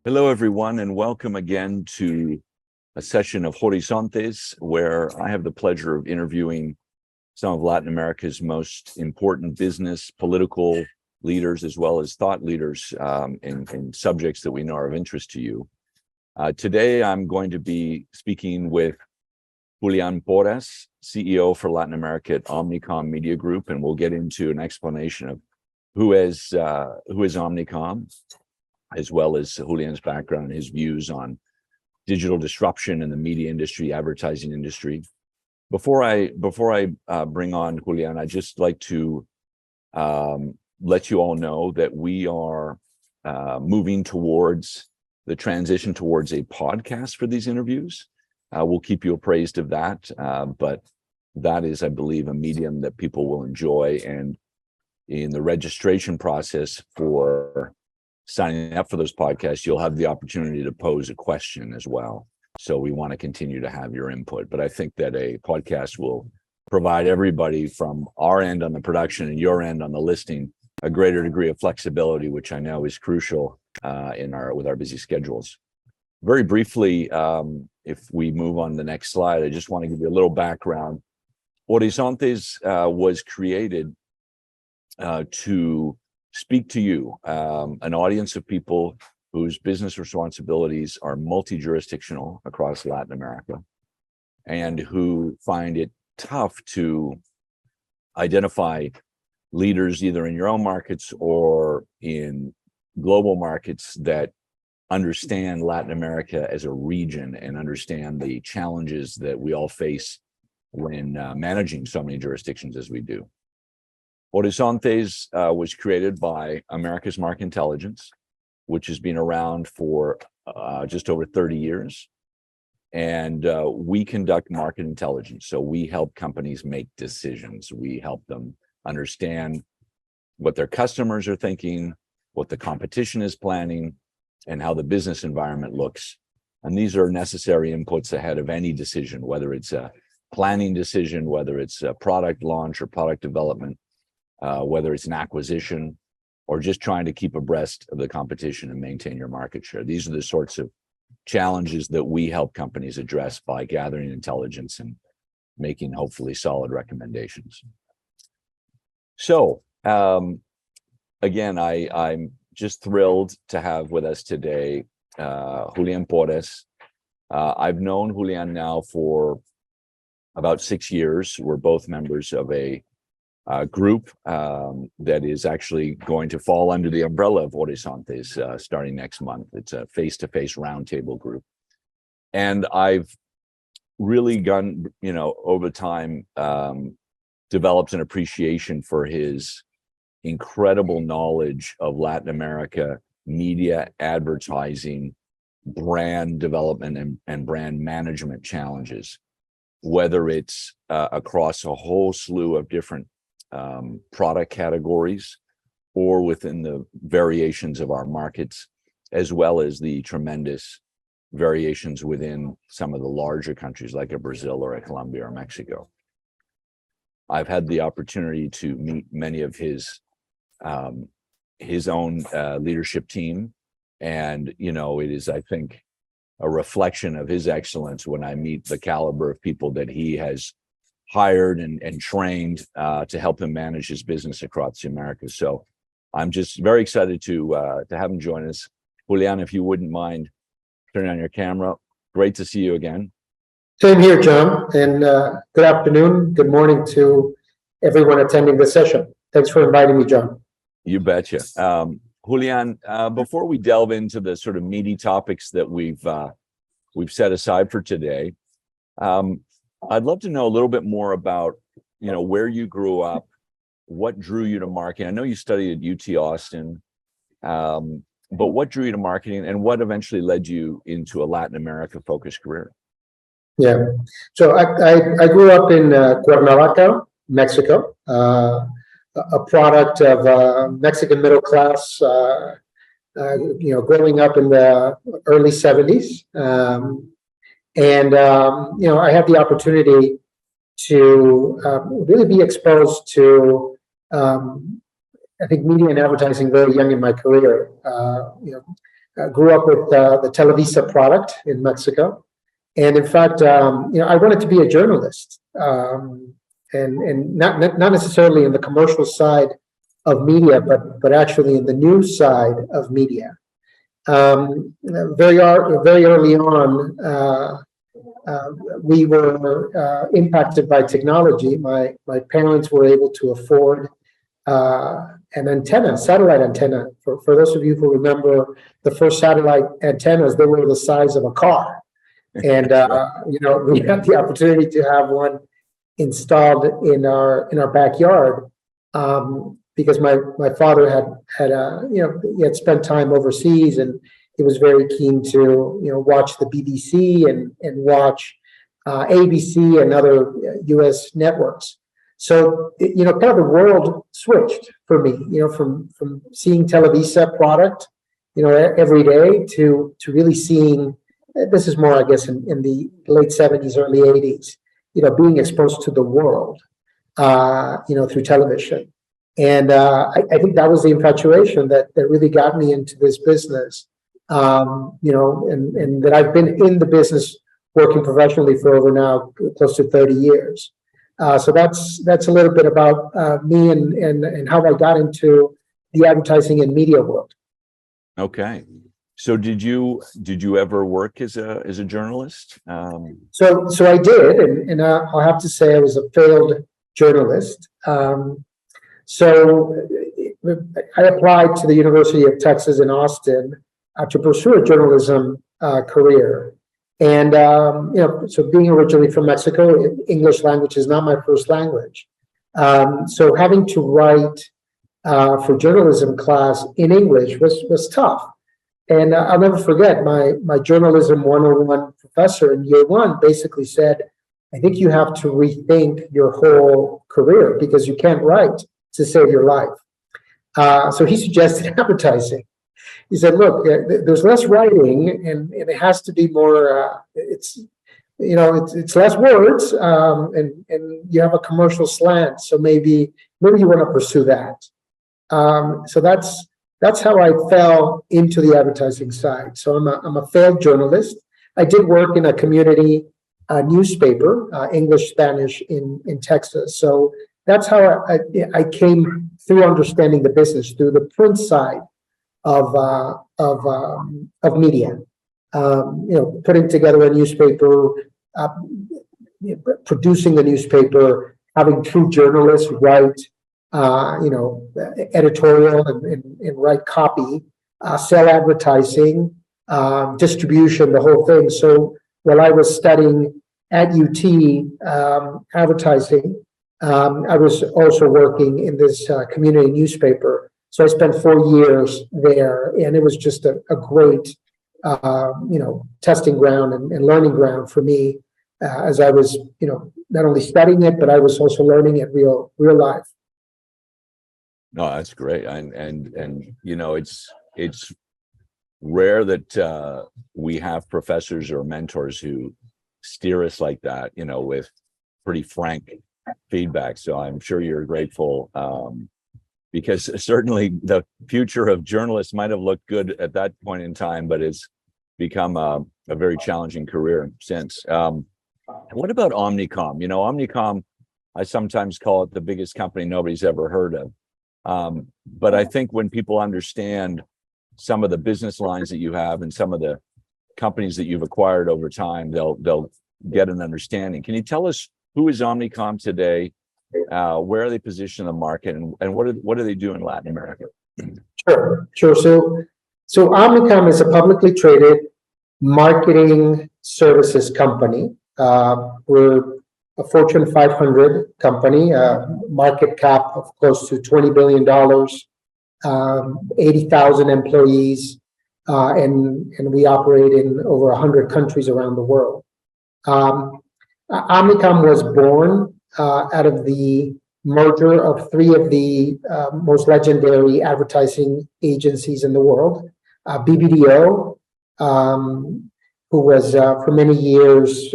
Hello, everyone, and welcome again to a session of Horizontes, where I have the pleasure of interviewing some of Latin America's most important business, political leaders, as well as thought leaders in subjects that we know are of interest to you. Today, I'm going to be speaking with Julián Porras, CEO for Latin America at Omnicom Media Group, and we'll get into an explanation of who is Omnicom, as well as Julián's background, his views on digital disruption in the media industry, advertising industry. Before I bring on Julián, I'd just like to let you all know that we are moving towards the transition towards a podcast for these interviews. We'll keep you appraised of that, but that is, I believe, a medium that people will enjoy. And in the registration process for signing up for those podcasts, you'll have the opportunity to pose a question as well. So we want to continue to have your input. But I think that a podcast will provide everybody from our end on the production and your end on the listing a greater degree of flexibility, which I know is crucial with our busy schedules. Very briefly, if we move on to the next slide, I just want to give you a little background. Horizontes was created to speak to you, an audience of people whose business responsibilities are multi-jurisdictional across Latin America, and who find it tough to identify leaders either in your own markets or in global markets that understand Latin America as a region and understand the challenges that we all face when managing so many jurisdictions as we do. Horizontes was created by America's Market Intelligence, which has been around for just over 30 years. And we conduct market intelligence. So we help companies make decisions. We help them understand what their customers are thinking, what the competition is planning, and how the business environment looks. And these are necessary inputs ahead of any decision, whether it's a planning decision, whether it's a product launch or product development, whether it's an acquisition, or just trying to keep abreast of the competition and maintain your market share. These are the sorts of challenges that we help companies address by gathering intelligence and making hopefully solid recommendations. So again, I'm just thrilled to have with us today Julián Porras. I've known Julián now for about 6 years. We're both members of a group that is actually going to fall under the umbrella of Horizontes starting next month. It's a face-to-face roundtable group. And I've really gone, over time, developed an appreciation for his incredible knowledge of Latin America, media, advertising, brand development, and brand management challenges, whether it's across a whole slew of different product categories or within the variations of our markets, as well as the tremendous variations within some of the larger countries like a Brazil or a Colombia or Mexico. I've had the opportunity to meet many of his own leadership team, and it is, I think, a reflection of his excellence when I meet the caliber of people that he has hired and trained to help him manage his business across the Americas. So I'm just very excited to have him join us. Julián, if you wouldn't mind turning on your camera. Great to see you again. Same here, John, and good afternoon, good morning to everyone attending this session. Thanks for inviting me, John. You betcha. Julián, before we delve into the sort of meaty topics that we've set aside for today, I'd love to know a little bit more about, where you grew up, what drew you to marketing. I know you studied at UT Austin, but what drew you to marketing, and what eventually led you into a Latin America focused career? Yeah, so I grew up in Cuernavaca, Mexico, a product of Mexican middle class, growing up in the early 70s. I had the opportunity to really be exposed to, I think, media and advertising very young in my career. grew up with the Televisa product in Mexico. And in fact, I wanted to be a journalist, and not necessarily in the commercial side of media, but actually in the news side of media. Very early on, we were impacted by technology. My parents were able to afford an antenna, satellite antenna. For those of you who remember the first satellite antennas, they were the size of a car. And we had the opportunity to have one installed in our backyard, because my father he had spent time overseas, and he was very keen to watch the BBC and watch ABC and other U.S. networks. So kind of the world switched for me, from seeing Televisa product every day to really seeing. This is more, I guess, in the late 70s, early 80s, being exposed to the world, through television. And I think that was the infatuation that really got me into this business, and that I've been in the business working professionally for over now close to 30 years. So that's a little bit about me and how I got into the advertising and media world. Okay. So did you ever work as a journalist? So I did, and I'll have to say I was a failed journalist. So I applied to the University of Texas in Austin to pursue a journalism career. And so being originally from Mexico, English language is not my first language. So having to write for journalism class in English was tough. And I'll never forget my journalism 101 professor in year one basically said, I think you have to rethink your whole career because you can't write to save your life. So he suggested advertising. He said, look, there's less writing and it has to be more, it's less words, and you have a commercial slant. So maybe you want to pursue that. So that's how I fell into the advertising side. So I'm a failed journalist. I did work in a community newspaper, English, Spanish in Texas. So that's how I came through understanding the business through the print side of media. Putting together a newspaper, producing a newspaper, having true journalists write editorial and write copy, sell advertising, distribution, the whole thing. So while I was studying at UT advertising, I was also working in this community newspaper. So I spent 4 years there, and it was just a great, testing ground and learning ground for me as I was, not only studying it, but I was also learning it real life. No, that's great. And it's rare that we have professors or mentors who steer us like that, with pretty frank feedback. So I'm sure you're grateful, because certainly the future of journalists might have looked good at that point in time, but it's become a very challenging career since. What about Omnicom? Omnicom, I sometimes call it the biggest company nobody's ever heard of. But I think when people understand some of the business lines that you have and some of the companies that you've acquired over time, they'll get an understanding. Can you tell us who is Omnicom today? Where are they positioned in the market, and what do they do in Latin America? Sure. So Omnicom is a publicly traded marketing services company. We're a Fortune 500 company, market cap of close to $20 billion, 80,000 employees, and we operate in over 100 countries around the world. Omnicom was born out of the merger of 3 of the most legendary advertising agencies in the world, BBDO, who was for many years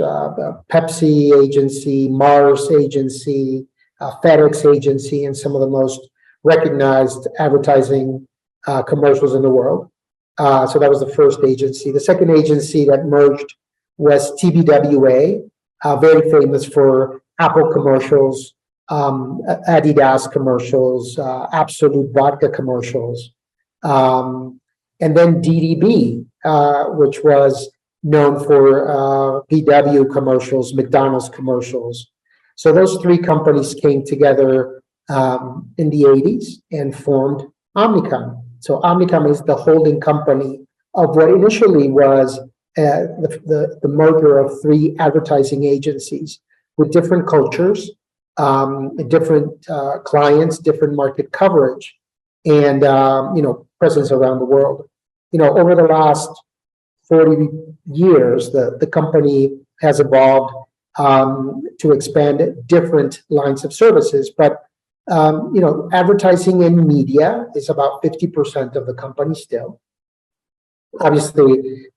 Pepsi agency, Mars agency, FedEx agency, and some of the most recognized advertising commercials in the world. So that was the first agency. The second agency that merged was TBWA, very famous for Apple commercials, Adidas commercials, Absolute Vodka commercials. And then DDB, which was known for VW commercials, McDonald's commercials. So those three companies came together in the 80s and formed Omnicom. So Omnicom is the holding company of what initially was the merger of three advertising agencies with different cultures, different clients, different market coverage, and presence around the world. Over the last 40 years, the company has evolved to expand different lines of services. But advertising and media is about 50% of the company still. Obviously,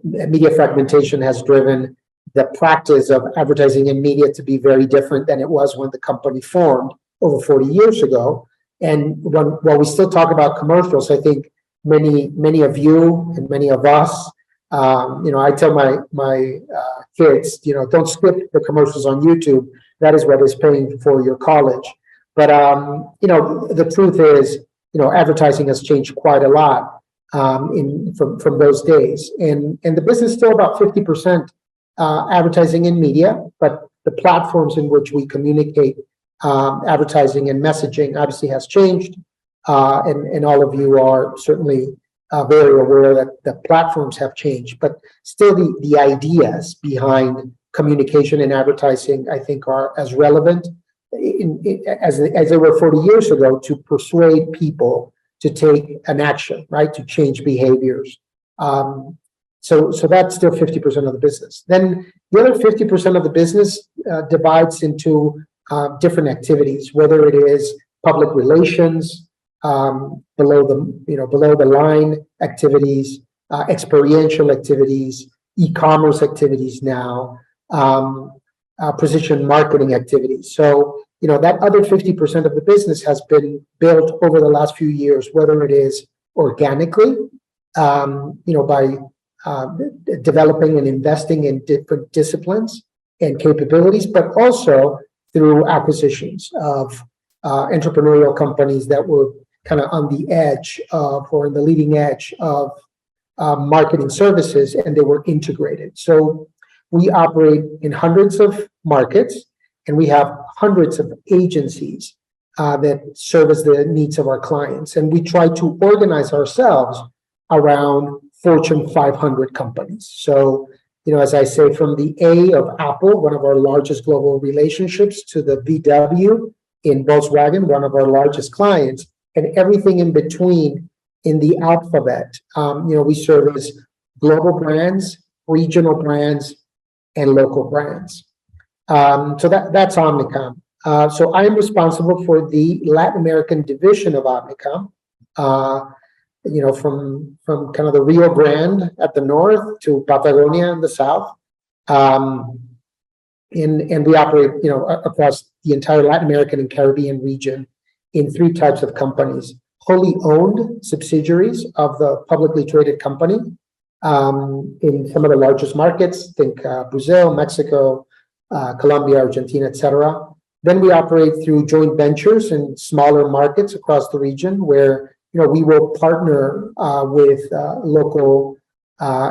media fragmentation has driven the practice of advertising and media to be very different than it was when the company formed over 40 years ago. And while we still talk about commercials, I think many of you and many of us, I tell my kids, don't skip the commercials on YouTube. That is what is paying for your college. But the truth is, advertising has changed quite a lot from those days, and the business is still about 50% advertising and media, but the platforms in which we communicate advertising and messaging obviously has changed, and all of you are certainly very aware that the platforms have changed, but still the ideas behind communication and advertising, I think, are as relevant as they were 40 years ago, to persuade people to take an action, right, to change behaviors. So that's still 50% of the business. Then the other 50% of the business divides into different activities, whether it is public relations, below the line activities, experiential activities, e-commerce activities now, precision marketing activities. So, that other 50% of the business has been built over the last few years, whether it is organically, by developing and investing in different disciplines and capabilities, but also through acquisitions of entrepreneurial companies that were kind of on the edge of, or in the leading edge of marketing services, and they were integrated. So we operate in hundreds of markets, and we have hundreds of agencies that service the needs of our clients. And we try to organize ourselves around Fortune 500 companies. So, as I say, from the A of Apple, one of our largest global relationships, to the VW in Volkswagen, one of our largest clients, and everything in between in the alphabet. We service global brands, regional brands, and local brands. So that's Omnicom. So I am responsible for the Latin American division of Omnicom, from kind of the Rio Grande at the north to Patagonia in the south. And we operate, across the entire Latin American and Caribbean region in three types of companies: wholly owned subsidiaries of the publicly traded company in some of the largest markets, think Brazil, Mexico, Colombia, Argentina, etc. Then we operate through joint ventures in smaller markets across the region, where we will partner with local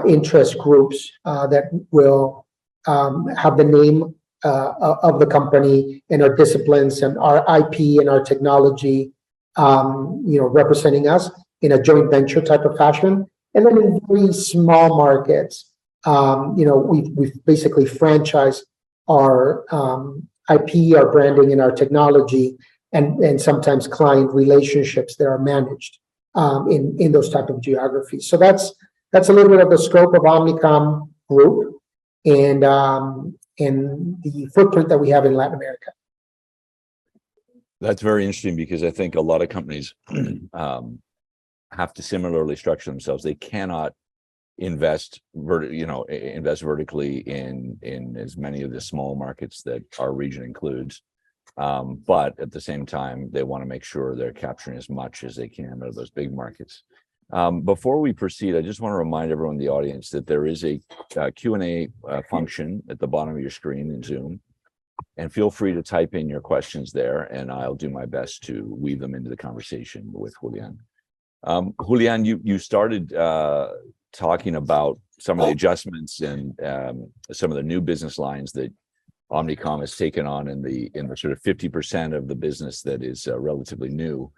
interest groups that will have the name of the company and our disciplines and our IP and our technology, representing us in a joint venture type of fashion. And then in very small markets, we've basically franchised our IP, our branding, and our technology, and sometimes client relationships that are managed in those type of geographies. So that's a little bit of the scope of Omnicom Group and the footprint that we have in Latin America. That's very interesting, because I think a lot of companies have to similarly structure themselves. They cannot invest vertically in as many of the small markets that our region includes. But at the same time, they want to make sure they're capturing as much as they can out of those big markets. Before we proceed, I just want to remind everyone in the audience that there is a Q&A function at the bottom of your screen in Zoom. And feel free to type in your questions there, and I'll do my best to weave them into the conversation with Julián. Julián, you started talking about some of the adjustments and some of the new business lines that Omnicom has taken on in the sort of 50% of the business that is relatively new.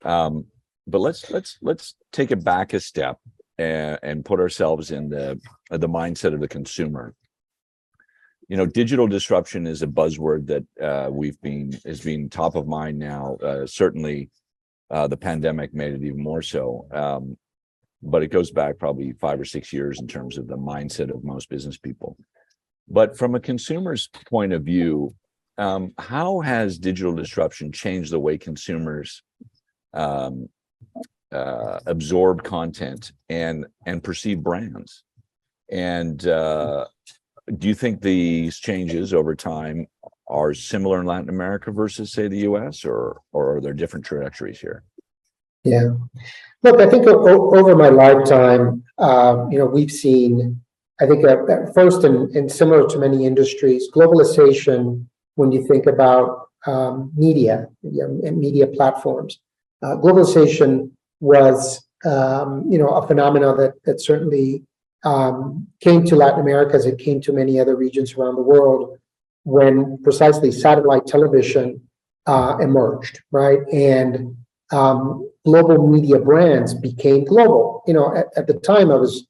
But let's take it back a step and put ourselves in the mindset of the consumer. You know, digital disruption is a buzzword that has been top of mind now. Certainly, the pandemic made it even more so. But it goes back probably 5 or 6 years in terms of the mindset of most business people. But from a consumer's point of view, how has digital disruption changed the way consumers absorb content and perceive brands? And do you think these changes over time are similar in Latin America versus, say, the US, or are there different trajectories here? Yeah. Look, I think over my lifetime, we've seen, I think, first and similar to many industries, globalization, when you think about media and media platforms, globalization was, a phenomenon that certainly came to Latin America as it came to many other regions around the world when precisely satellite television emerged, right? And global media brands became global. You know, at the time I was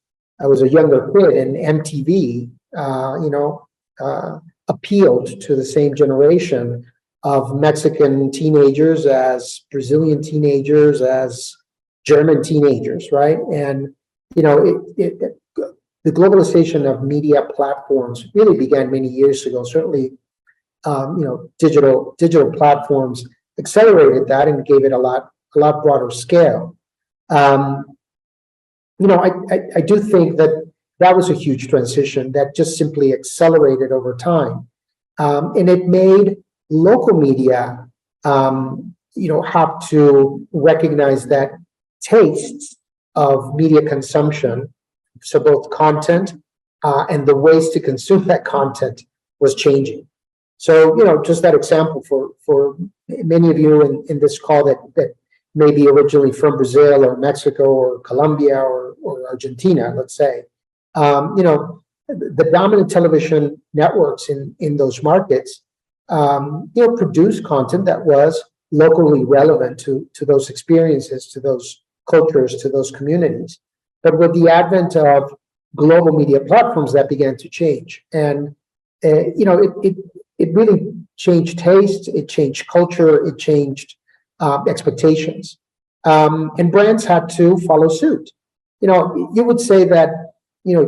a younger kid, and MTV, appealed to the same generation of Mexican teenagers as Brazilian teenagers, as German teenagers, right? And the globalization of media platforms really began many years ago. Certainly, digital platforms accelerated that and gave it a lot broader scale. I do think that was a huge transition that just simply accelerated over time, and it made local media, have to recognize that tastes of media consumption, so both content and the ways to consume that content, was changing. So, just that example for many of you in this call that may be originally from Brazil or Mexico or Colombia or Argentina, let's say, the dominant television networks in those markets, produce content that was locally relevant to those experiences, to those cultures, to those communities. But with the advent of global media platforms, that began to change. And, it really changed taste, it changed culture, it changed expectations. And brands had to follow suit. You would say that,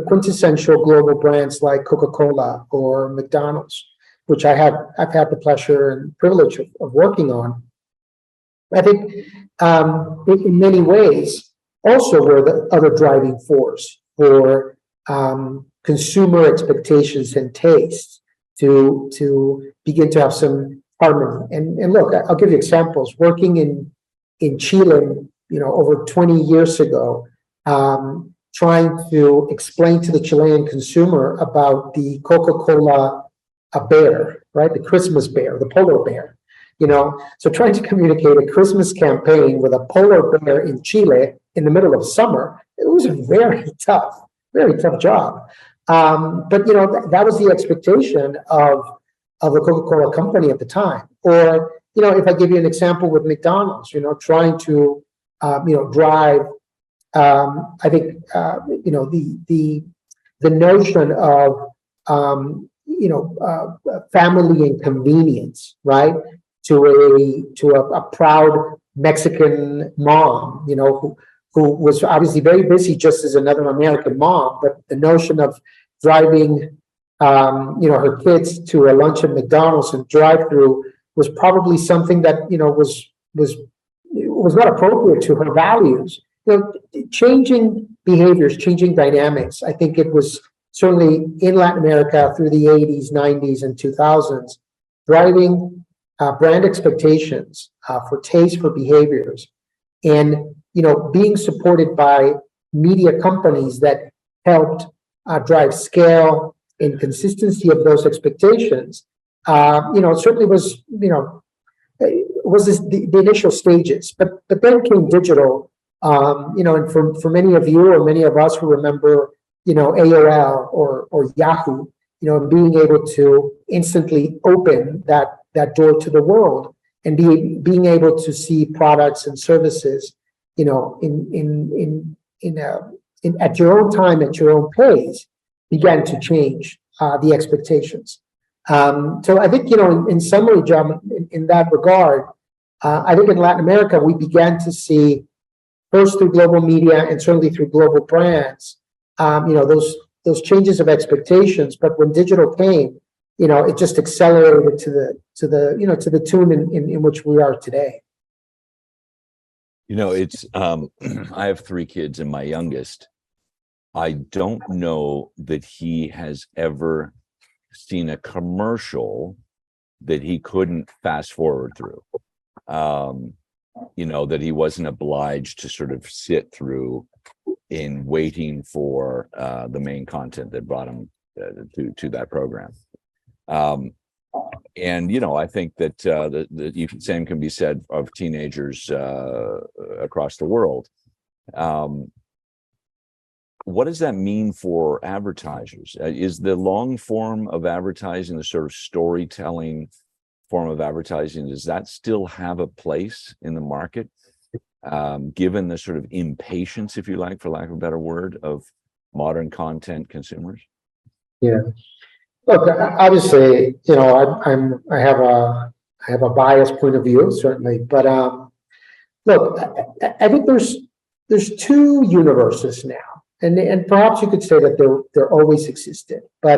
quintessential global brands like Coca-Cola or McDonald's, which I've had the pleasure and privilege of working on, I think in many ways also were the other driving force for consumer expectations and tastes to begin to have some harmony. And look, I'll give you examples. Working in Chile, over 20 years ago, trying to explain to the Chilean consumer about the Coca-Cola bear, right? The Christmas bear, the polar bear. So trying to communicate a Christmas campaign with a polar bear in Chile in the middle of summer, it was a very tough job. But that was the expectation of the Coca-Cola company at the time. Or if I give you an example with McDonald's, trying to drive, I think the notion of family and convenience, right? To a proud Mexican mom, who was obviously very busy just as another American mom, but the notion of driving, her kids to a lunch at McDonald's and drive-through was probably something that was not appropriate to her values. Changing behaviors, changing dynamics. I think it was certainly in Latin America through the 80s, 90s, and 2000s, driving brand expectations for taste, for behaviors, and being supported by media companies that helped drive scale and consistency of those expectations, certainly was, was the initial stages. But then came digital, and for many of you or many of us who remember, AOL or Yahoo, being able to instantly open that door to the world and being able to see products and services, at your own time, at your own pace, began to change the expectations. So I think, in summary, John, in that regard, I think in Latin America, we began to see, first through global media and certainly through global brands, those changes of expectations. But when digital came, it just accelerated to the tune in which we are today. It's I have 3 kids, and my youngest, I don't know that he has ever seen a commercial that he couldn't fast forward through. That he wasn't obliged to sort of sit through in waiting for the main content that brought him to that program. I think that the same can be said of teenagers across the world. What does that mean for advertisers? Is the long form of advertising, the sort of storytelling form of advertising, does that still have a place in the market, given the sort of impatience, if you like, for lack of a better word, of modern content consumers? Yeah. Look, obviously, I have a biased point of view, certainly, but look, I think there's 2 universes now, and perhaps you could say that they're always existed, but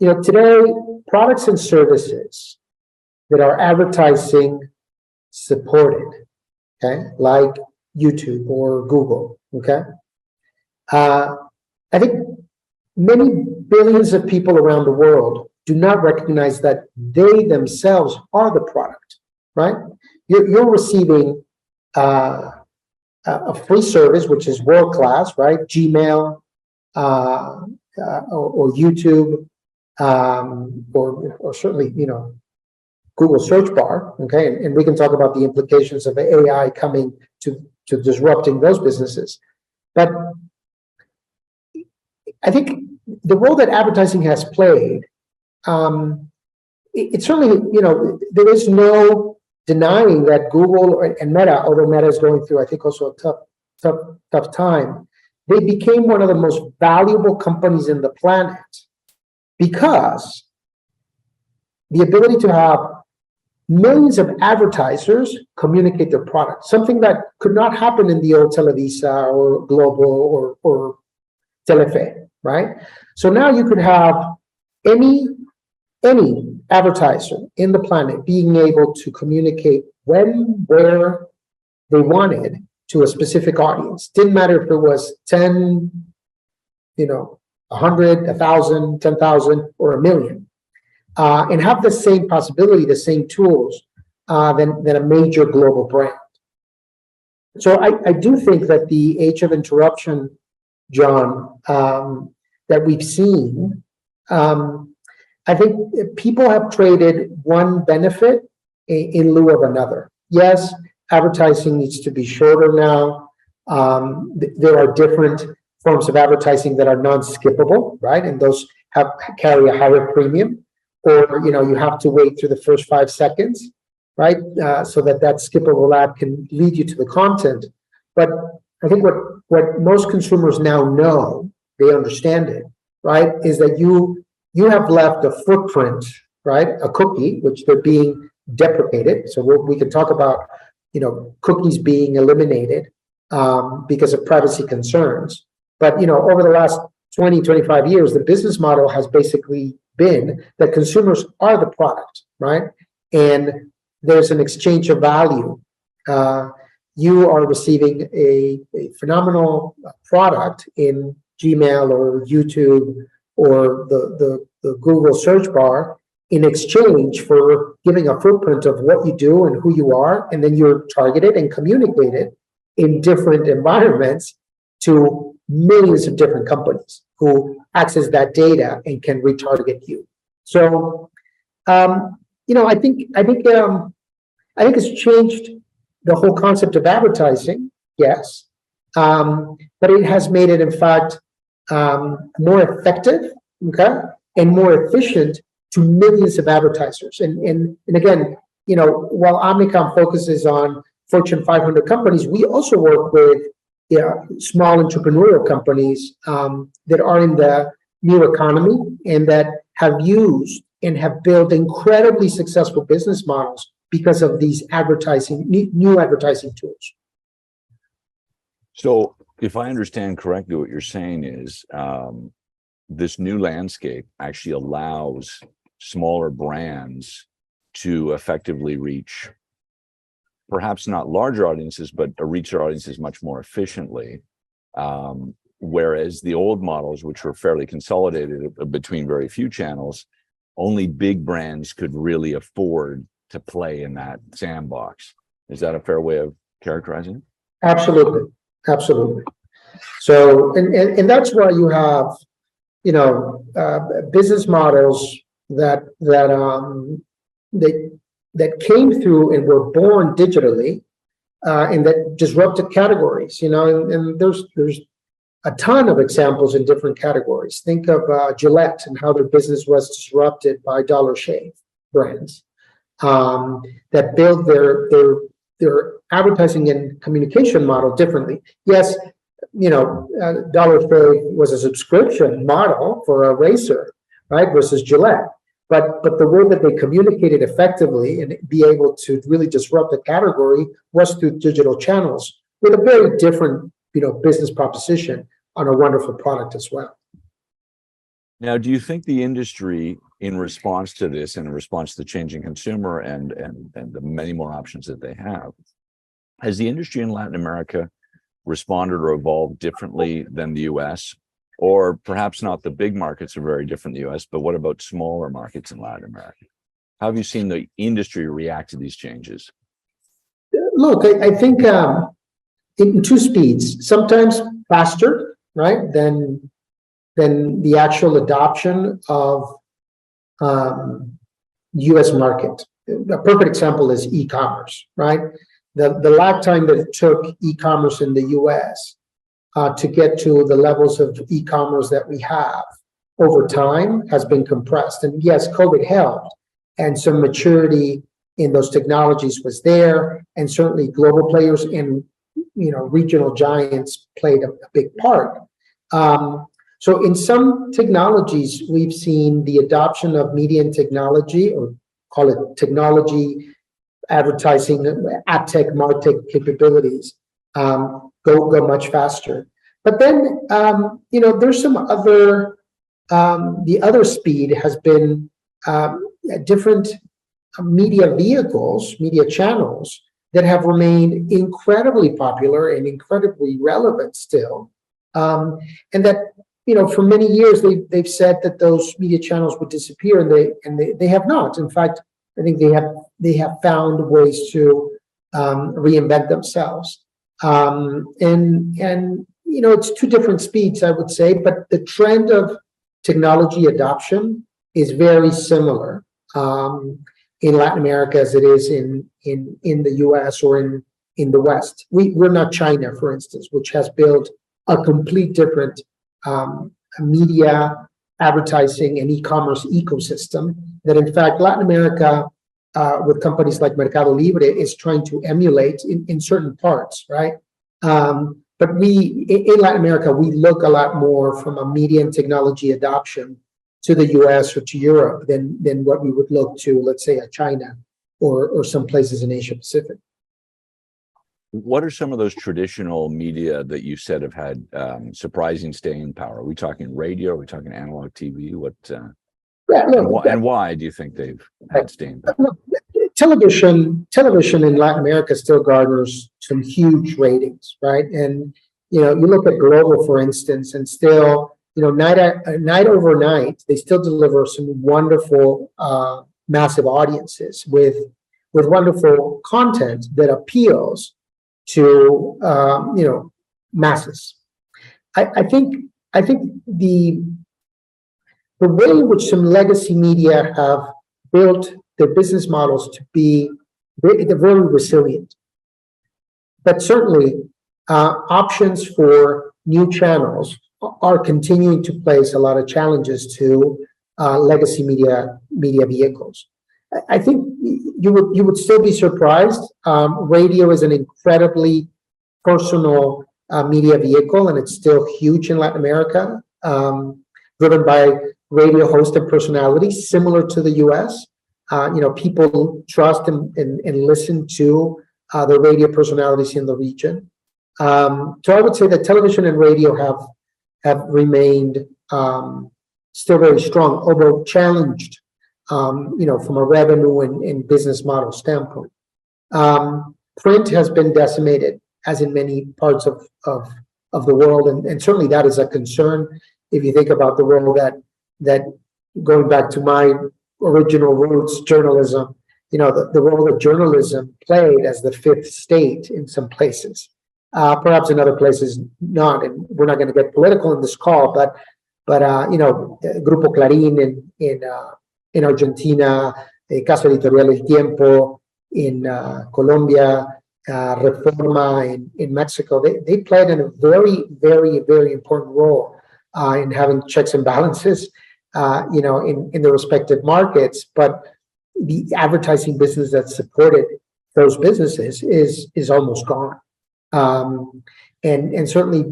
today, products and services that are advertising supported, okay, like YouTube or Google, okay, I think many billions of people around the world do not recognize that they themselves are the product, right? You're receiving a free service, which is world-class, right? Gmail or YouTube, or certainly, Google search bar, okay? And we can talk about the implications of AI coming to disrupting those businesses. But I think the role that advertising has played, it certainly, there is no denying that Google and Meta, although Meta is going through, I think, also a tough time, they became one of the most valuable companies in the planet because the ability to have millions of advertisers communicate their product, something that could not happen in the old Televisa or Globo or Telefe, right? So now you could have any advertiser in the planet being able to communicate when, where they wanted to a specific audience. Didn't matter if it was 10, 100, 1,000, 10,000, or 1 million. And have the same possibility, the same tools than a major global brand. So I do think that the age of interruption, John, that we've seen, I think people have traded one benefit in lieu of another. Yes, advertising needs to be shorter now. There are different forms of advertising that are non-skippable, right? And those carry a higher premium. Or, you have to wait through the first 5 seconds, right? So that skippable ad can lead you to the content. But I think what most consumers now know, they understand it, right? Is that you have left a footprint, right? A cookie, which they're being deprecated. So we can talk about, cookies being eliminated because of privacy concerns. But, over the last 20, 25 years, the business model has basically been that consumers are the product, right? And there's an exchange of value. You are receiving a phenomenal product in Gmail or YouTube or the Google search bar in exchange for giving a footprint of what you do and who you are, and then you're targeted and communicated in different environments to millions of different companies who access that data and can retarget you. So, I think it's changed the whole concept of advertising, yes, but it has made it, in fact, more effective, okay, and more efficient to millions of advertisers. And again, while Omnicom focuses on Fortune 500 companies, we also work with small entrepreneurial companies that are in the new economy and that have used and have built incredibly successful business models because of these new advertising tools. So if I understand correctly, what you're saying is this new landscape actually allows smaller brands to effectively reach perhaps not larger audiences, but reach their audiences much more efficiently. Whereas the old models, which were fairly consolidated between very few channels, only big brands could really afford to play in that sandbox. Is that a fair way of characterizing it? Absolutely. So, and that's why you have, business models that came through and were born digitally, and that disrupted categories. And there's a ton of examples in different categories. Think of Gillette and how their business was disrupted by Dollar Shave brands that built their advertising and communication model differently. Yes, Dollar Shave was a subscription model for a razor, right, versus Gillette. But the way that they communicated effectively and be able to really disrupt the category was through digital channels with a very different, business proposition on a wonderful product as well. Now, do you think the industry, in response to this and in response to the changing consumer and the many more options that they have, has the industry in Latin America responded or evolved differently than the US? Or perhaps not, the big markets are very different in the US, but what about smaller markets in Latin America? How have you seen the industry react to these changes? Look, I think in two speeds, sometimes faster, right, than the actual adoption of US market. A perfect example is e-commerce, right? The lag time that it took e-commerce in the US to get to the levels of e-commerce that we have over time has been compressed. And yes, COVID helped, and some maturity in those technologies was there, and certainly global players and regional giants played a big part. So in some technologies, we've seen the adoption of media and technology, or call it technology, advertising, ad tech, martech capabilities go much faster. But then, there's some other, the other speed has been different media vehicles, media channels that have remained incredibly popular and incredibly relevant still. And that, for many years, they've said that those media channels would disappear, and they have not. In fact, I think they have found ways to reinvent themselves. And it's two different speeds, I would say, but the trend of technology adoption is very similar in Latin America as it is in the US or in the West. We're not China, for instance, which has built a complete different media, advertising, and e-commerce ecosystem that, in fact, Latin America, with companies like Mercado Libre, is trying to emulate in certain parts, right? But in Latin America, we look a lot more from a media and technology adoption to the US or to Europe than what we would look to, let's say, a China or some places in Asia Pacific. What are some of those traditional media that you said have had surprising staying power? Are we talking radio? Are we talking analog TV? And why do you think they've had staying power? Look, television in Latin America still garners some huge ratings, right? And you look at global, for instance, and still, night over night, they still deliver some wonderful, massive audiences with wonderful content that appeals to masses. I think the way in which some legacy media have built their business models to be very resilient, but certainly options for new channels are continuing to place a lot of challenges to legacy media vehicles. I think you would still be surprised. Radio is an incredibly personal media vehicle, and it's still huge in Latin America, driven by radio hosted personalities, similar to the U.S. People trust and listen to the radio personalities in the region. So I would say that television and radio have remained still very strong, although challenged, from a revenue and business model standpoint. Print has been decimated, as in many parts of the world, and certainly that is a concern. If you think about the role that going back to my original roots, journalism, the role that journalism played as the fifth state in some places, perhaps in other places not. And we're not going to get political in this call, but Grupo Clarín in Argentina, Casa Editorial El Tiempo in Colombia, Reforma in Mexico, they played a very, very, very important role in having checks and balances, in the respective markets. But the advertising business that supported those businesses is almost gone. And certainly,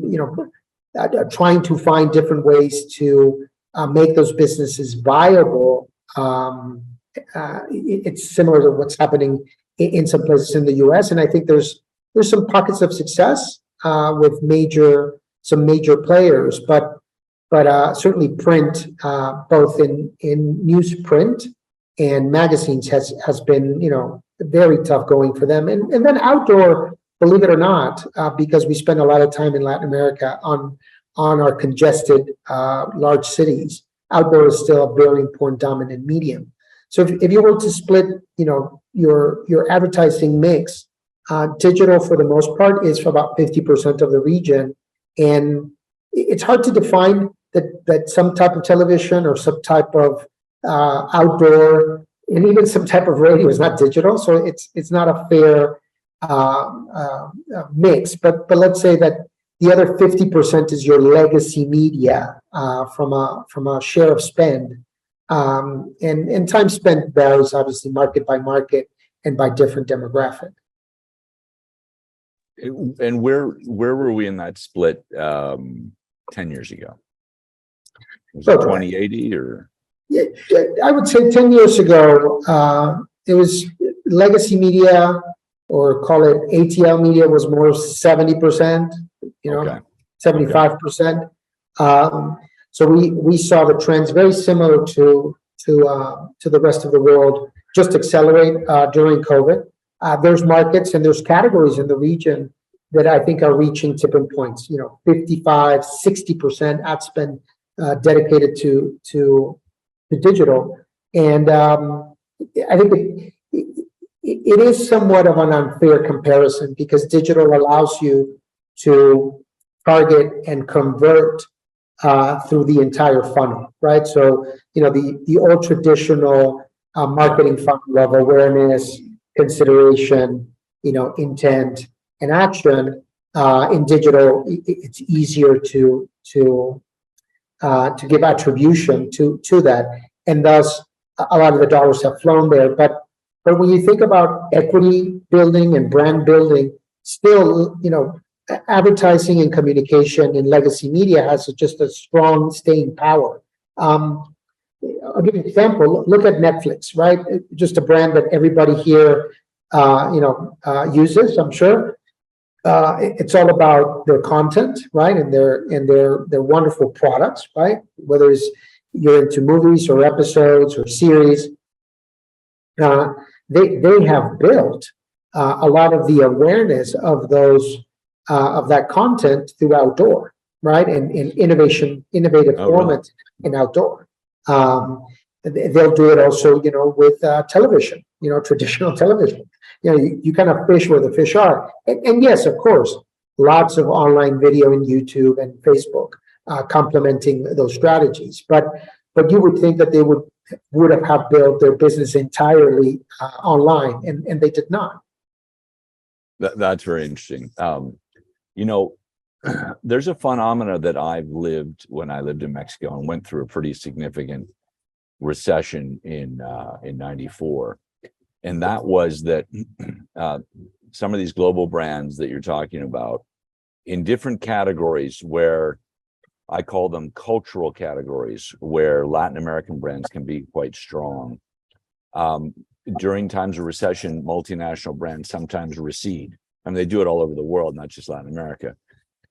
trying to find different ways to make those businesses viable. It's similar to what's happening in some places in the U.S. And I think there's some pockets of success with some major players, but certainly print, both in newsprint and magazines, has been very tough going for them. And then outdoor, believe it or not, because we spend a lot of time in Latin America on our congested large cities, outdoor is still a very important dominant medium. So if you were to split, your advertising mix, digital for the most part is for about 50% of the region, and it's hard to define that some type of television or some type of outdoor and even some type of radio is not digital. So it's not a fair mix. But let's say that the other 50% is your legacy media from a share of spend. And time spent varies, obviously, market by market and by different demographic. And where were we in that split 10 years ago? Was it 2080 or? Yeah, I would say 10 years ago, it was legacy media, or call it ATL media, was more 70%, Okay. 75%. So we saw the trends very similar to the rest of the world just accelerate during COVID. There's markets and there's categories in the region that I think are reaching tipping points. 55, 60% ad spend dedicated to digital, and I think it is somewhat of an unfair comparison because digital allows you to target and convert through the entire funnel, right? So, the old traditional marketing funnel of awareness, consideration, intent, and action. In digital, it's easier to give attribution to that, and thus a lot of the dollars have flown there. But when you think about equity building and brand building, still, advertising and communication in legacy media has just a strong staying power. I'll give you an example. Look at Netflix, right? Just a brand that everybody here, uses, I'm sure. It's all about their content, right? And their wonderful products, right? Whether it's you're into movies or episodes or series, they have built a lot of the awareness of those of that content through outdoor, right? And innovative formats in outdoor. They'll do it also, with television, traditional television. You kind of fish where the fish are. And yes, of course, lots of online video in YouTube and Facebook complementing those strategies. But you would think that they would have built their business entirely online, and they did not. That's very interesting. There's a phenomena that I've lived when I lived in Mexico and went through a pretty significant recession in '94, and that was that some of these global brands that you're talking about in different categories, where I call them cultural categories, where Latin American brands can be quite strong. During times of recession, multinational brands sometimes recede. I mean, they do it all over the world, not just Latin America.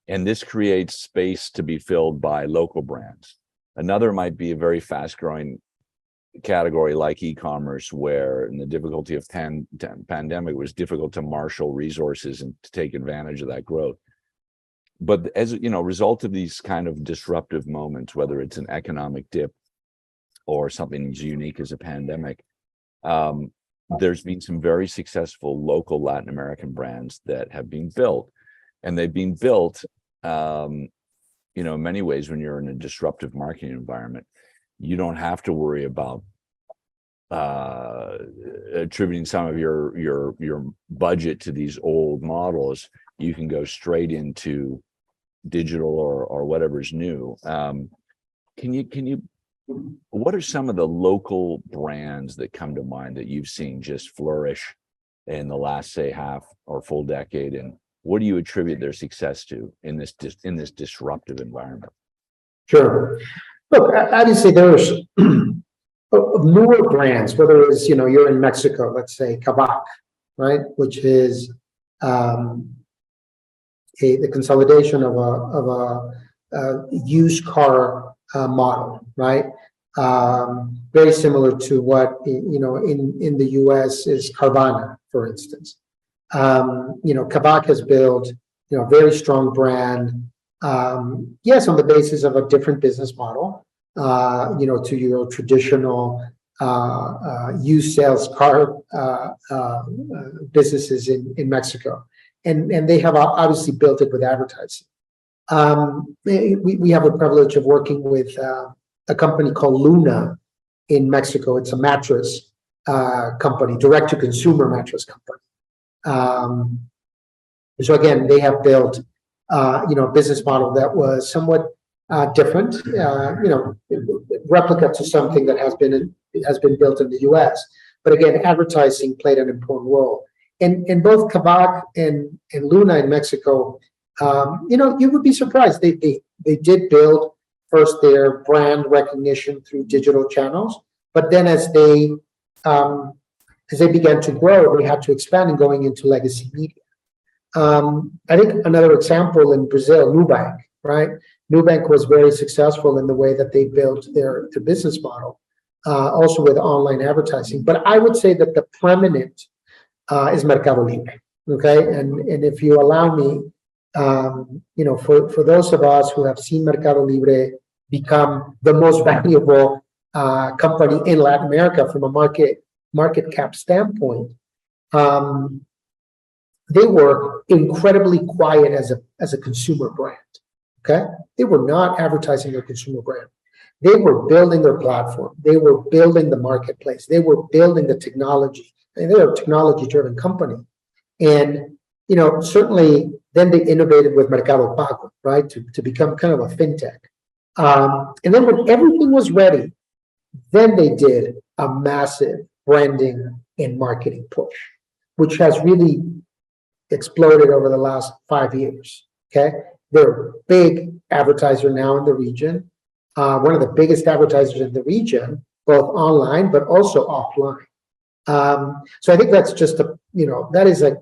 And this creates space to be filled by local brands. Another might be a very fast-growing category like e-commerce, where in the difficulty of pandemic, it was difficult to marshal resources and to take advantage of that growth. But as result of these kind of disruptive moments, whether it's an economic dip or something as unique as a pandemic, there's been some very successful local Latin American brands that have been built, and they've been built, in many ways. When you're in a disruptive marketing environment, you don't have to worry about attributing some of your budget to these old models. You can go straight into digital or whatever's new. What are some of the local brands that come to mind that you've seen just flourish in the last, say, half or full decade, and what do you attribute their success to in this disruptive environment? Sure. Look, obviously there's newer brands, whether it's, you're in Mexico, let's say Kavak, right, which is the consolidation of a used car model, right? Very similar to what in the U.S. is Carvana, for instance. Kavak has built a very strong brand. Yes, on the basis of a different business model, to your traditional used sales car businesses in Mexico. And they have obviously built it with advertising. We have the privilege of working with a company called Luna in Mexico. It's a mattress company, direct-to-consumer mattress company. So again, they have built a business model that was somewhat different, replica to something that has been built in the U.S. But again, advertising played an important role. And both Kavak and Luna in Mexico, you would be surprised. They did build first their brand recognition through digital channels, but then as they began to grow, they had to expand and going into legacy media. I think another example in Brazil, Nubank, right? Nubank was very successful in the way that they built their business model, also with online advertising. But I would say that the preeminent is Mercado Libre, okay? And if you allow me, for those of us who have seen Mercado Libre become the most valuable company in Latin America from a market cap standpoint, they were incredibly quiet as a consumer brand, okay? They were not advertising their consumer brand. They were building their platform. They were building the marketplace. They were building the technology. And they're a technology-driven company. And, certainly then they innovated with Mercado Pago, right, to become kind of a fintech. And then when everything was ready, then they did a massive branding and marketing push, which has really exploded over the last 5 years, okay? They're a big advertiser now in the region, one of the biggest advertisers in the region, both online but also offline. So I think that's just that is a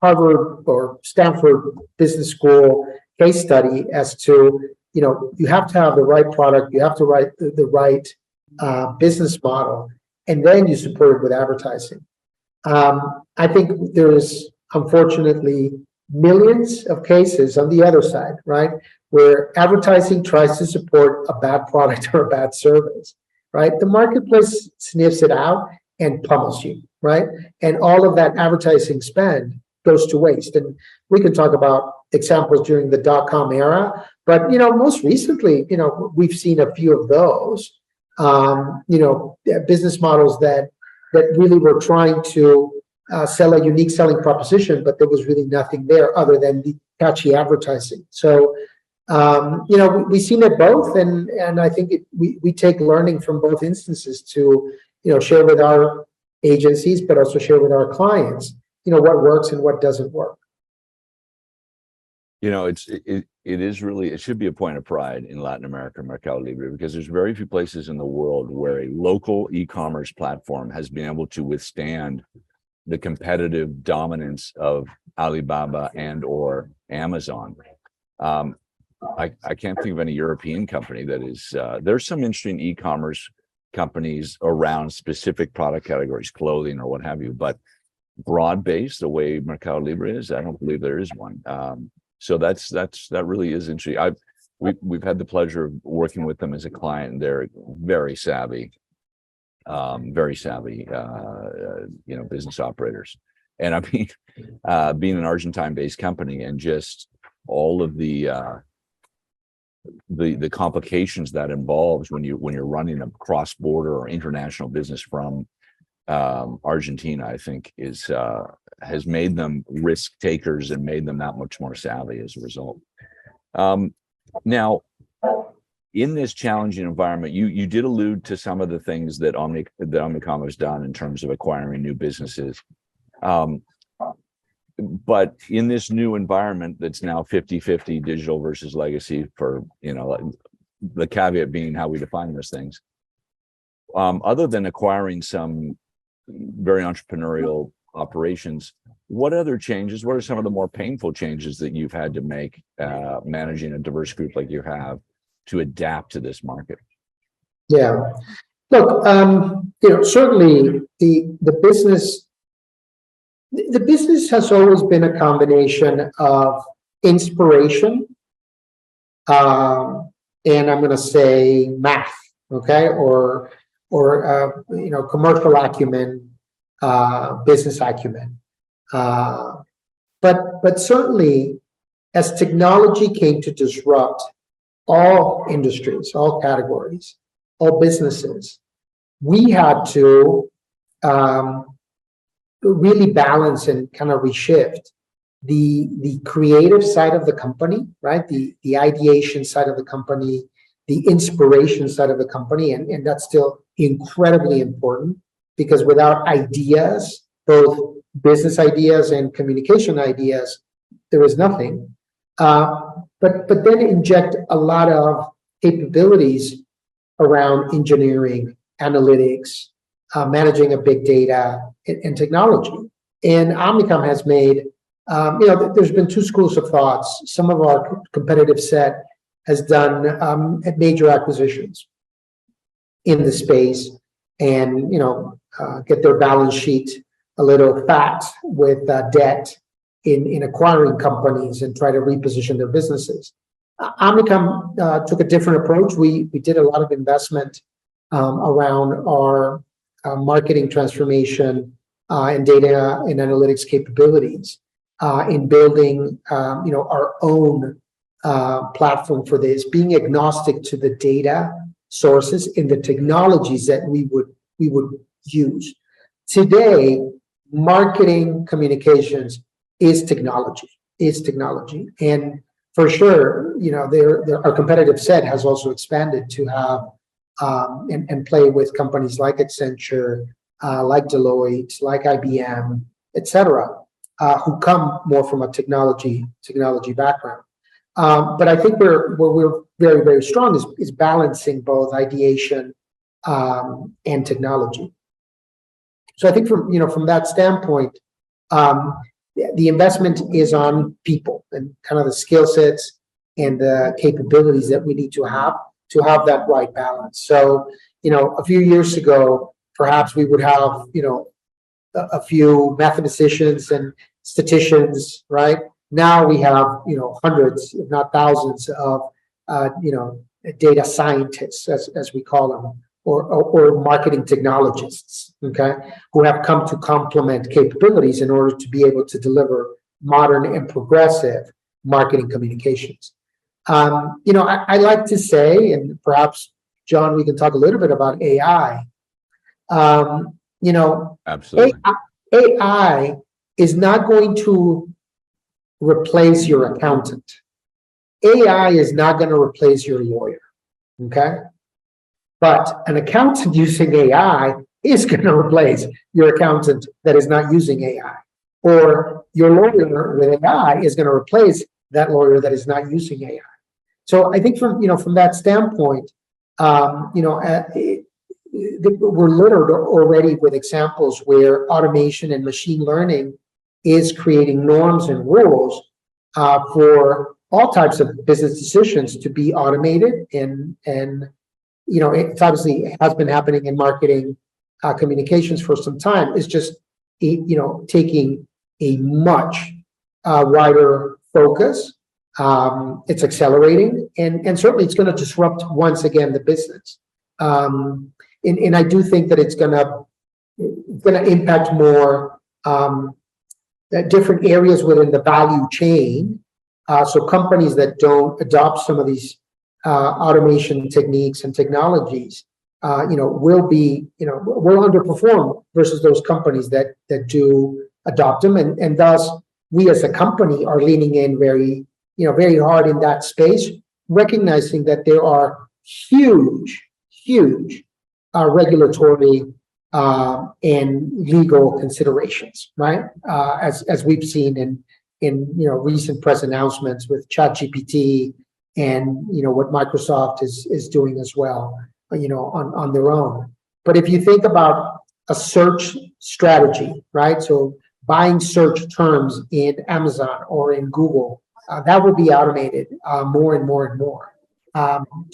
Harvard or Stanford Business School case study as to, you have to have the right product, you have to write the right business model, and then you support it with advertising. I think there's unfortunately millions of cases on the other side, right, where advertising tries to support a bad product or a bad service, right? The marketplace sniffs it out, and pummels you, right? And all of that advertising spend goes to waste. And we can talk about examples during the dot-com era, but most recently, we've seen a few of those. Business models that really were trying to sell a unique selling proposition, but there was really nothing there other than the catchy advertising. So, we've seen it both, and I think we take learning from both instances to, share with our agencies, but also share with our clients, what works and what doesn't work. It is really, it should be a point of pride in Latin America, Mercado Libre, because there's very few places in the world where a local e-commerce platform has been able to withstand the competitive dominance of Alibaba and or Amazon. I can't think of any European company that is, there's some interesting e-commerce companies around specific product categories, clothing or what have you, but broad-based the way Mercado Libre is, I don't believe there is one. So that really is interesting. We've had the pleasure of working with them as a client, and they're very savvy, business operators. And I mean, being an Argentine-based company and just all of the complications that involves when you're running a cross-border or international business from Argentina, I think has made them risk takers and made them that much more savvy as a result. Now, in this challenging environment, you did allude to some of the things that Omnicom has done in terms of acquiring new businesses. But in this new environment that's now 50-50 digital versus legacy, for the caveat being how we define those things, other than acquiring some very entrepreneurial operations, what other changes, what are some of the more painful changes that you've had to make managing a diverse group like you have to adapt to this market? Yeah, look, certainly the business has always been a combination of inspiration, and I'm going to say math, okay, or commercial acumen, business acumen. But certainly, as technology came to disrupt all industries, all categories, all businesses, we had to really balance and kind of reshift the creative side of the company, right? The ideation side of the company, the inspiration side of the company, and that's still incredibly important, because without ideas, both business ideas and communication ideas, there is nothing. But then inject a lot of capabilities around engineering, analytics, managing a big data, and technology. And Omnicom has made, there's been two schools of thoughts. Some of our competitive set has done major acquisitions in the space, and get their balance sheet a little fat with debt in acquiring companies and try to reposition their businesses. Omnicom took a different approach. We did a lot of investment around our marketing transformation and data and analytics capabilities in building our own platform for this, being agnostic to the data sources and the technologies that we would use. Today, marketing communications is technology. And for sure, our competitive set has also expanded to have and play with companies like Accenture, like Deloitte, like IBM, et cetera, who come more from a technology background. But I think where we're very, very strong is balancing both ideation and technology. So I think from that standpoint, the investment is on people and kind of the skill sets and the capabilities that we need to have that right balance. So, a few years ago, perhaps we would have, a few mathematicians and statisticians, right? Now we have, hundreds, if not thousands of, data scientists, as we call them, or marketing technologists, okay, who have come to complement capabilities in order to be able to deliver modern and progressive marketing communications. I like to say, and perhaps, John, we can talk a little bit about AI. Absolutely. AI is not going to replace your accountant. AI is not going to replace your lawyer, okay? But an accountant using AI is going to replace your accountant that is not using AI. Or your lawyer with AI is going to replace that lawyer that is not using AI. So I think from that standpoint, we're littered already with examples where automation and machine learning is creating norms and rules for all types of business decisions to be automated, and it obviously has been happening in marketing communications for some time. It's just taking a much wider focus. It's accelerating, and certainly it's going to disrupt once again the business. And I do think that it's going to impact more different areas within the value chain. So companies that don't adopt some of these automation techniques and technologies, will underperform versus those companies that do adopt them, and thus we as a company are leaning in very hard in that space, recognizing that there are huge regulatory and legal considerations, right? As we've seen in recent press announcements with ChatGPT and what Microsoft is doing as well, on their own. But if you think about a search strategy, right? So buying search terms in Amazon or in Google, that will be automated more and more and more.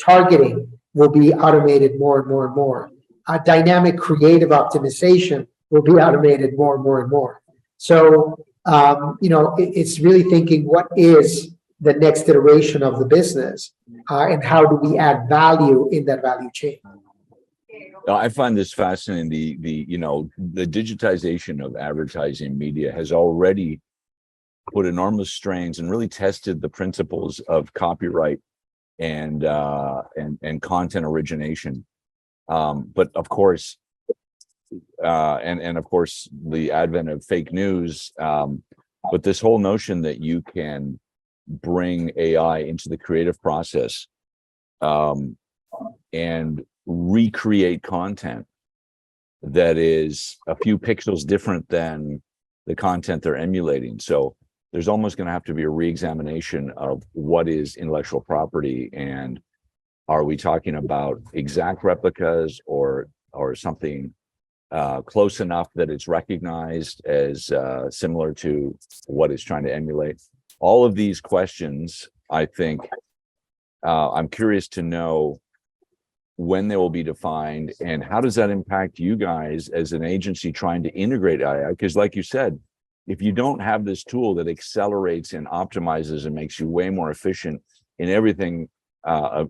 Targeting will be automated more and more and more. Dynamic creative optimization will be automated more and more and more. So, it's really thinking what is the next iteration of the business, and how do we add value in that value chain? I find this fascinating. The digitization of advertising media has already put enormous strains and really tested the principles of copyright and content origination. But of course, and of course, the advent of fake news. But this whole notion that you can bring AI into the creative process and recreate content that is a few pixels different than the content they're emulating. So there's almost going to have to be a re-examination of what is intellectual property, and are we talking about exact replicas or something close enough that it's recognized as similar to what it's trying to emulate. All of these questions, I think, I'm curious to know when they will be defined, and how does that impact you guys as an agency trying to integrate AI? Because like you said, if you don't have this tool that accelerates and optimizes and makes you way more efficient in everything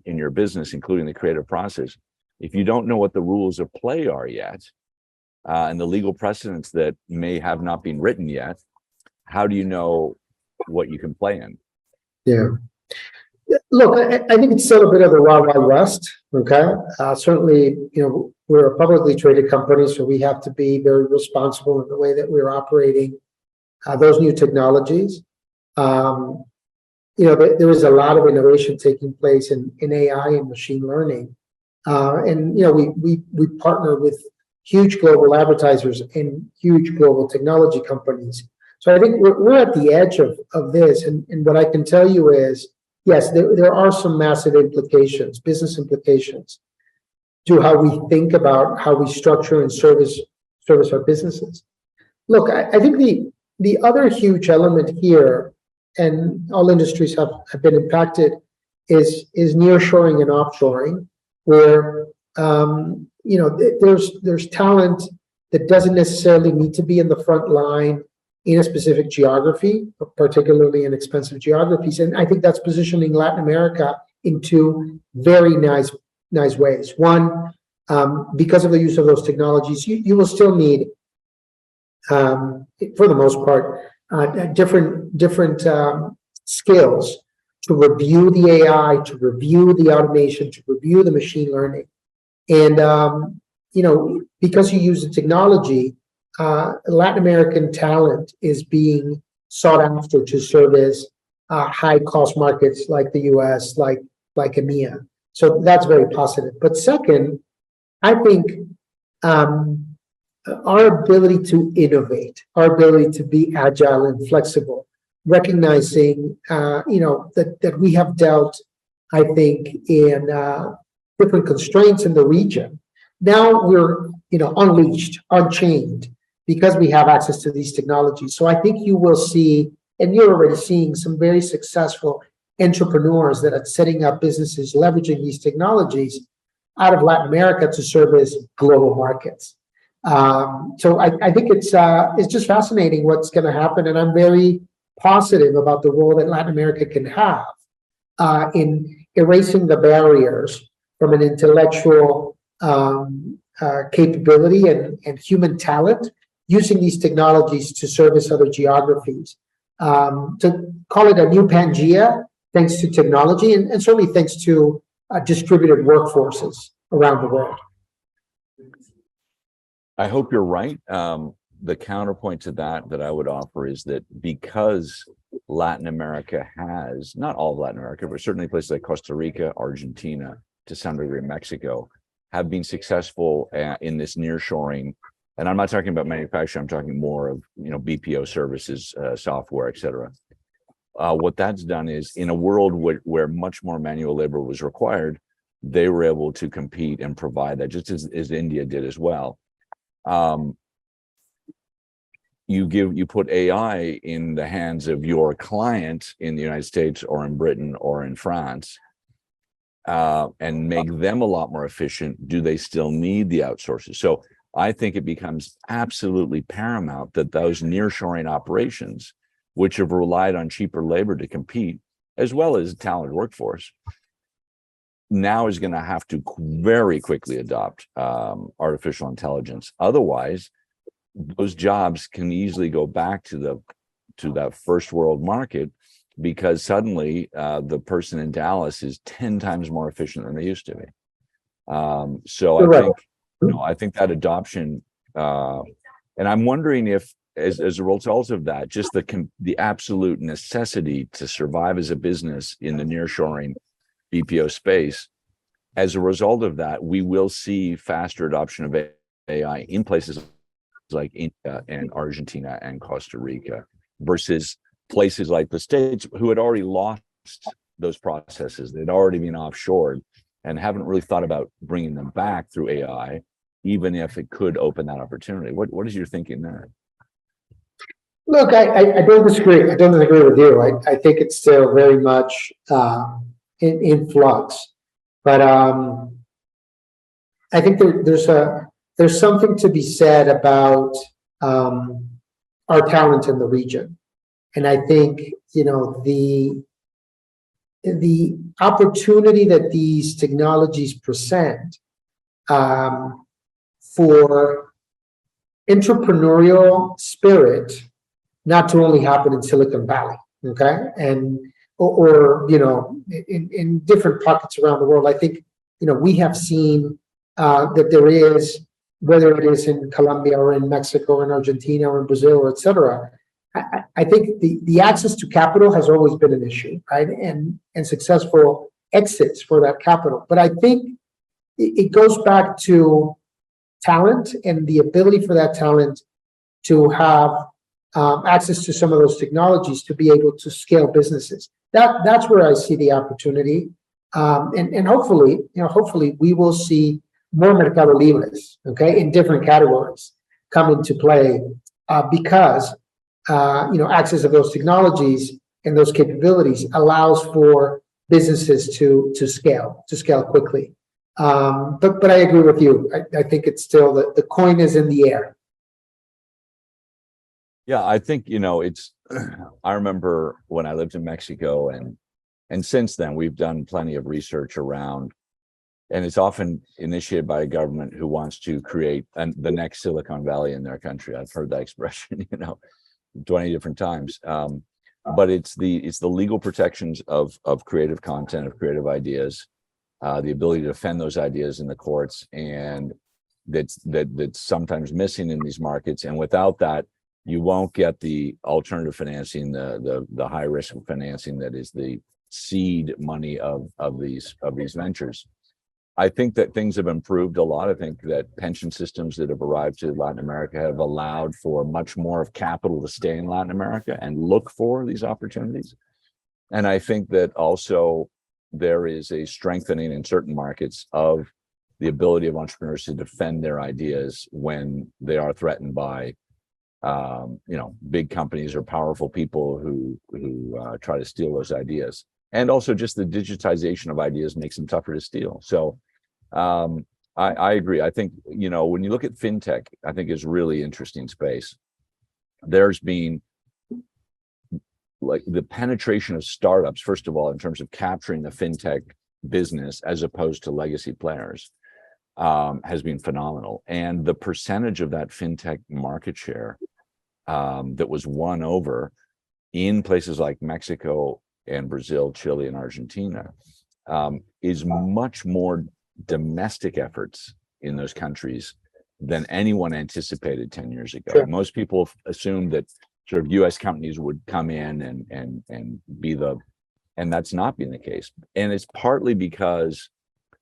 in your business, including the creative process, if you don't know what the rules of play are yet, and the legal precedents that may have not been written yet, how do you know what you can play in? Yeah. Look, I think it's still a bit of the wild, wild west. Okay. Certainly, we're a publicly traded company, so we have to be very responsible in the way that we're operating those new technologies. There is a lot of innovation taking place in AI and machine learning, and we partner with huge global advertisers and huge global technology companies. So I think we're at the edge of this, and what I can tell you is, yes, there are some massive implications, business implications, to how we think about how we structure and service our businesses. Look, I think the other huge element here, and all industries have been impacted, is nearshoring and offshoring, where there's talent that doesn't necessarily need to be in the front line in a specific geography, particularly in expensive geographies. And I think that's positioning Latin America in two very nice ways. One, because of the use of those technologies, you will still need, for the most part, different skills to review the AI, to review the automation, to review the machine learning. And, because you use the technology, Latin American talent is being sought after to service high cost markets like the US, like EMEA. So that's very positive. But second, I think our ability to innovate, our ability to be agile and flexible, recognizing, that we have dealt, I think, in different constraints in the region. Now we're, unleashed, unchained, because we have access to these technologies. So I think you will see, and you're already seeing, some very successful entrepreneurs that are setting up businesses leveraging these technologies out of Latin America to service global markets. So I think it's just fascinating what's going to happen, and I'm very positive about the role that Latin America can have in erasing the barriers from an intellectual capability and human talent, using these technologies to service other geographies. To call it a new Pangea, thanks to technology, and certainly thanks to distributed workforces around the world. I hope you're right. The counterpoint to that I would offer is that because Latin America has, not all of Latin America, but certainly places like Costa Rica, Argentina, to some degree Mexico, have been successful in this nearshoring. And I'm not talking about manufacturing, I'm talking more of, BPO services, software, et cetera. What that's done is, in a world where much more manual labor was required, they were able to compete and provide that, just as India did as well. You put AI in the hands of your client in the United States or in Britain or in France, and make them a lot more efficient. Do they still need the outsources? So I think it becomes absolutely paramount that those nearshoring operations, which have relied on cheaper labor to compete, as well as talented workforce, now is going to have to very quickly adopt artificial intelligence. Otherwise, those jobs can easily go back to that first world market, because suddenly the person in Dallas is 10 times more efficient than they used to be. So I think that adoption, and I'm wondering if, as a result of that, just the absolute necessity to survive as a business in the nearshoring BPO space, as a result of that, we will see faster adoption of AI in places like India and Argentina and Costa Rica, versus places like the States, who had already lost those processes. They'd already been offshored and haven't really thought about bringing them back through AI, even if it could open that opportunity. What is your thinking there? Look, I don't disagree. I don't disagree with you. I think it's still very much in flux, but I think there's something to be said about our talent in the region, and I think the opportunity that these technologies present for entrepreneurial spirit not to only happen in Silicon Valley, okay, and or in different pockets around the world. I think we have seen that there is, whether it is in Colombia or in Mexico or in Argentina or in Brazil or et cetera, I think the access to capital has always been an issue, right? And successful exits for that capital. But I think it goes back to talent and the ability for that talent to have access to some of those technologies to be able to scale businesses. That's where I see the opportunity, and hopefully we will see more Mercado Libres, okay, in different categories come into play, because access of those technologies and those capabilities allows for businesses to scale quickly. But I agree with you. I think it's still the coin is in the air. Yeah, I think it's. I remember when I lived in Mexico, and since then we've done plenty of research around and it's often initiated by a government who wants to create the next Silicon Valley in their country. I've heard that expression, 20 different times. But it's the legal protections of creative content, of creative ideas, the ability to defend those ideas in the courts, and that's sometimes missing in these markets. And without that, you won't get the alternative financing, the high risk financing that is the seed money of these ventures. I think that things have improved a lot. I think that pension systems that have arrived to Latin America have allowed for much more of capital to stay in Latin America and look for these opportunities. And I think that also there is a strengthening in certain markets of the ability of entrepreneurs to defend their ideas when they are threatened by big companies or powerful people who try to steal those ideas. And also just the digitization of ideas makes them tougher to steal. So I agree. I think, when you look at fintech, I think is really interesting space. There's been like the penetration of startups, first of all, in terms of capturing the fintech business as opposed to legacy players, has been phenomenal. And the percentage of that fintech market share that was won over in places like Mexico and Brazil, Chile, and Argentina is much more domestic efforts in those countries than anyone anticipated 10 years ago. Sure. Most people assumed that sort of US companies would come in and be and that's not been the case. And it's partly because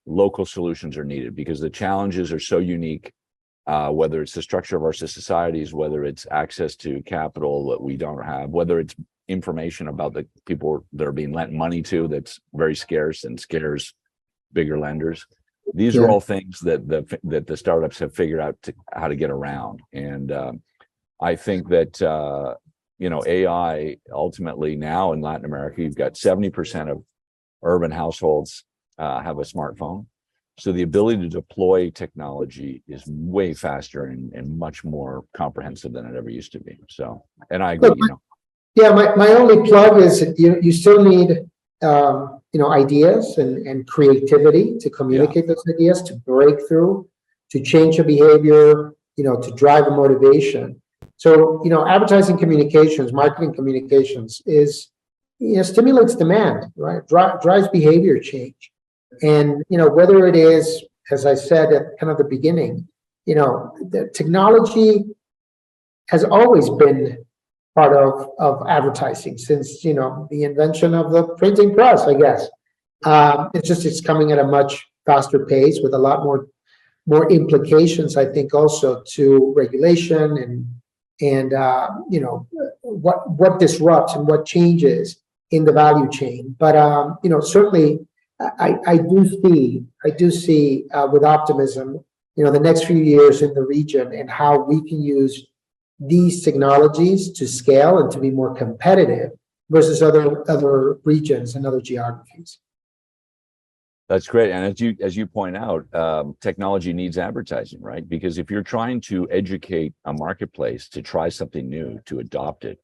local solutions are needed, because the challenges are so unique, whether it's the structure of our societies, whether it's access to capital that we don't have, whether it's information about the people that are being lent money to that's very scarce and scares bigger lenders. These are all things that the startups have figured out how to get around. And I think that AI ultimately now in Latin America, you've got 70% of urban households have a smartphone. So the ability to deploy technology is way faster and much more comprehensive than it ever used to be. So, and I agree, Yeah, my only plug is that you still need ideas and creativity to communicate those ideas, to break through, to change a behavior, to drive a motivation. So, advertising communications, marketing communications is, stimulates demand, right? Drives behavior change. And, whether it is, as I said at kind of the beginning, the technology has always been part of advertising since, the invention of the printing press, I guess. It's coming at a much faster pace with a lot more implications, I think, also to regulation and what disrupts and what changes in the value chain. But, certainly I do see with optimism, the next few years in the region and how we can use these technologies to scale and to be more competitive versus other regions and other geographies. That's great. And as you point out, technology needs advertising, right? Because if you're trying to educate a marketplace to try something new, to adopt it,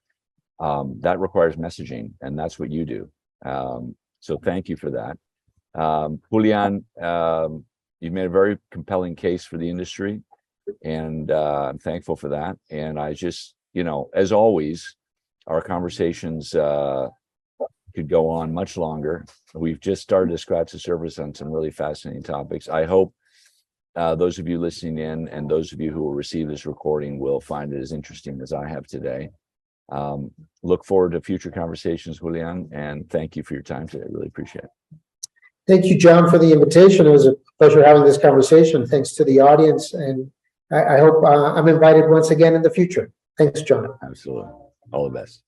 that requires messaging, and that's what you do. So thank you for that. Julián, you've made a very compelling case for the industry, and I'm thankful for that. And I just, as always, our conversations could go on much longer. We've just started to scratch the surface on some really fascinating topics. I hope those of you listening in and those of you who will receive this recording will find it as interesting as I have today. Look forward to future conversations, Julián, and thank you for your time today. I really appreciate it. Thank you, John, for the invitation. It was a pleasure having this conversation. Thanks to the audience, and I hope I'm invited once again in the future. Thanks, John. Absolutely. All the best.